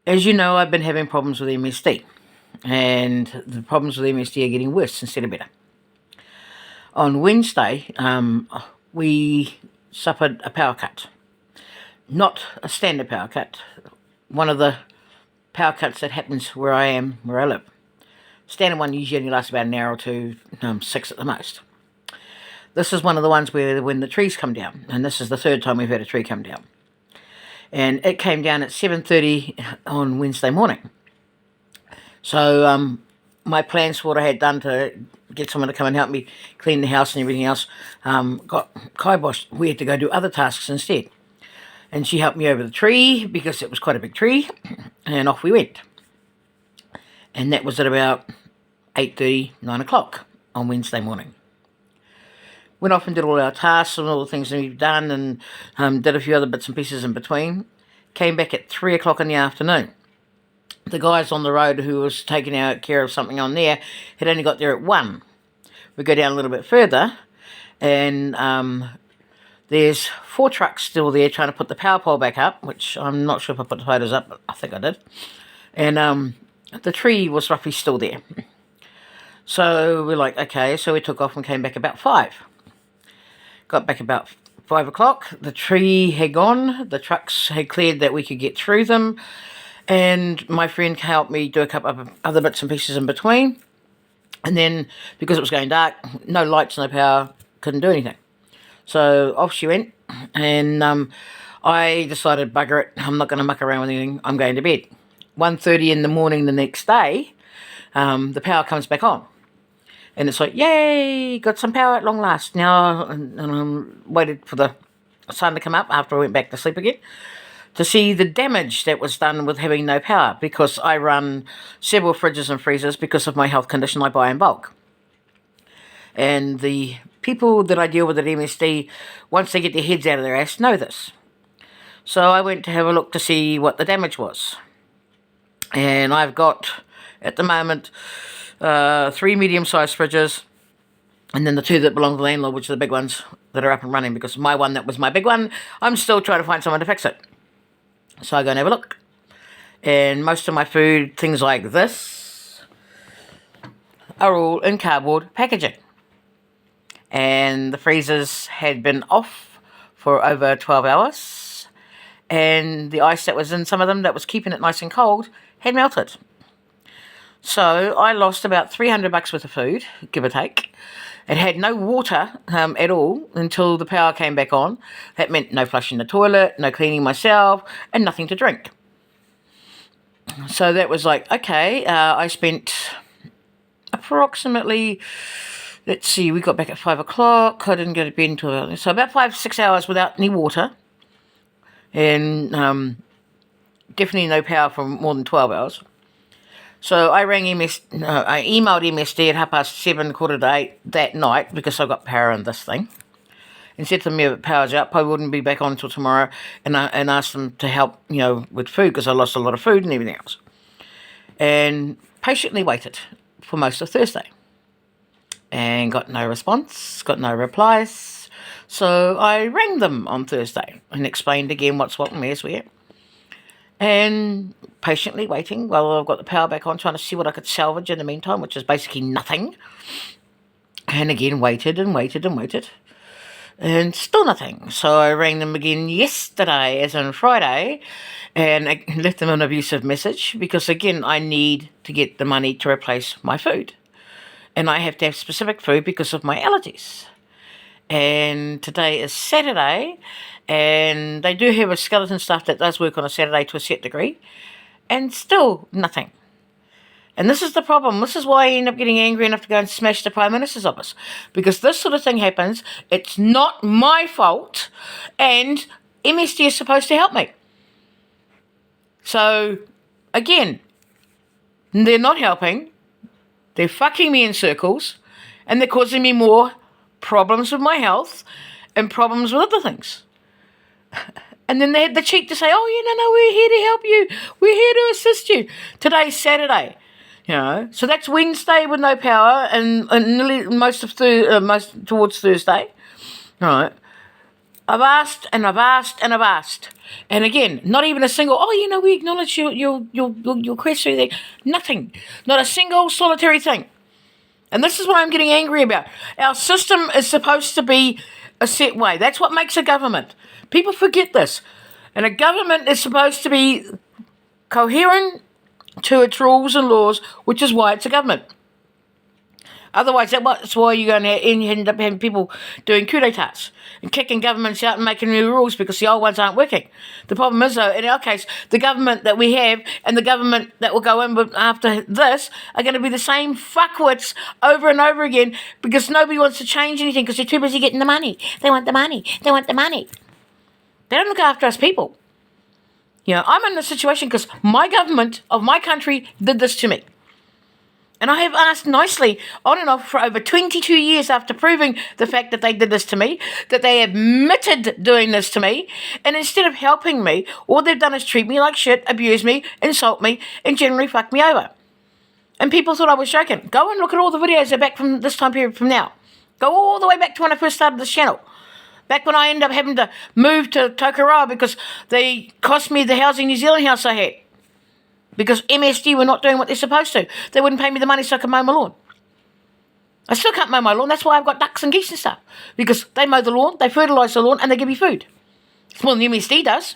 As you know, I've been having problems with MSD, and the problems with MSD are getting worse instead of better. On Wednesday, we suffered a power cut. Not a standard power cut, one of the power cuts that happens where I live. Standard one usually only lasts about an hour or two, 6 at the most. This is one of the ones where when the trees come down, and this is the third time we've had a tree come down. And it came down at 7:30 on Wednesday morning. So my plans for what I had done to get someone to come and help me clean the house and everything else got kiboshed. We had to go do other tasks instead. And she helped me over the tree because it was quite a big tree, and off we went. And that was at about 8:30, 9 o'clock on Wednesday morning. Went off and did all our tasks and all the things that we've done, and did a few other bits and pieces in between. Came back at 3 o'clock in the afternoon. The guys on the road who was taking care of something on there had only got there at 1. We go down a little bit further, and there's 4 trucks still there trying to put the power pole back up, which I'm not sure if I put the photos up, but I think I did. And the tree was roughly still there. So we're like, okay, so we took off and came back about 5. Got back about 5 o'clock. The tree had gone. The trucks had cleared that we could get through them. And my friend helped me do a couple of other bits and pieces in between. And then, because it was going dark, no lights, no power, couldn't do anything. So off she went. And I decided, bugger it, I'm not going to muck around with anything. I'm going to bed. 1:30 in the morning the next day, the power comes back on. And it's like, yay, got some power at long last. Now, and waited for the sun to come up after I went back to sleep again to see the damage that was done with having no power, because I run several fridges and freezers because of my health condition. I buy in bulk. And the people that I deal with at MSD, once they get their heads out of their ass, know this. So I went to have a look to see what the damage was. And I've got, at the moment, 3 medium-sized fridges, and then the 2 that belong to the landlord, which are the big ones that are up and running, because my one that was my big one, I'm still trying to find someone to fix it. So I go and have a look. And most of my food, things like this, are all in cardboard packaging. And the freezers had been off for over 12 hours. And the ice that was in some of them that was keeping it nice and cold had melted. So I lost about $300 worth of food, give or take. It had no water at all until the power came back on. That meant no flushing the toilet, no cleaning myself, and nothing to drink. So that was like, okay, I spent approximately, let's see, we got back at 5 o'clock. I didn't go to bed until, so about 5-6 hours without any water. And definitely no power for more than 12 hours. So I I emailed MSD at 7:30, 7:45 that night, because I got power in this thing, and said to them, if it powers up, I wouldn't be back on until tomorrow, and asked them to help, with food, because I lost a lot of food and everything else. And patiently waited for most of Thursday, and got no response, got no replies. So I rang them on Thursday and explained again what's what and where's where. And patiently waiting while I've got the power back on, trying to see what I could salvage in the meantime, which is basically nothing. And again, waited and waited and waited. And still nothing. So I rang them again yesterday, as in Friday, and I left them an abusive message, because again, I need to get the money to replace my food. And I have to have specific food because of my allergies. And today is Saturday, and they do have a skeleton staff that does work on a Saturday to a set degree, and still nothing. And this is the problem. This is why I end up getting angry enough to go and smash the Prime Minister's office, because this sort of thing happens. It's not my fault, and MSD is supposed to help me. So, again, they're not helping. They're fucking me in circles, and they're causing me more problems with my health and problems with other things. And then they had the cheek to say, oh, no, we're here to help you. We're here to assist you. Today's Saturday. So that's Wednesday with no power, and nearly most towards Thursday. Right. I've asked and I've asked and I've asked. And again, not even a single, we acknowledge your quest through there. Nothing. Not a single solitary thing. And this is what I'm getting angry about. Our system is supposed to be a set way. That's what makes a government. People forget this. And a government is supposed to be coherent to its rules and laws, which is why it's a government. Otherwise, that's why you're going to end up having people doing coup d'etats and kicking governments out and making new rules because the old ones aren't working. The problem is, though, in our case, the government that we have and the government that will go in after this are going to be the same fuckwits over and over again because nobody wants to change anything because they're too busy getting the money. They want the money. They want the money. They don't look after us people. I'm in this situation because my government of my country did this to me. And I have asked nicely, on and off, for over 22 years after proving the fact that they did this to me, that they admitted doing this to me, and instead of helping me, all they've done is treat me like shit, abuse me, insult me, and generally fuck me over. And people thought I was joking. Go and look at all the videos that are back from this time period from now. Go all the way back to when I first started this channel. Back when I ended up having to move to Tokoroa because they cost me the Housing New Zealand house I had. Because MSD were not doing what they're supposed to. They wouldn't pay me the money so I could mow my lawn. I still can't mow my lawn. That's why I've got ducks and geese and stuff. Because they mow the lawn, they fertilise the lawn, and they give me food. It's more than MSD does.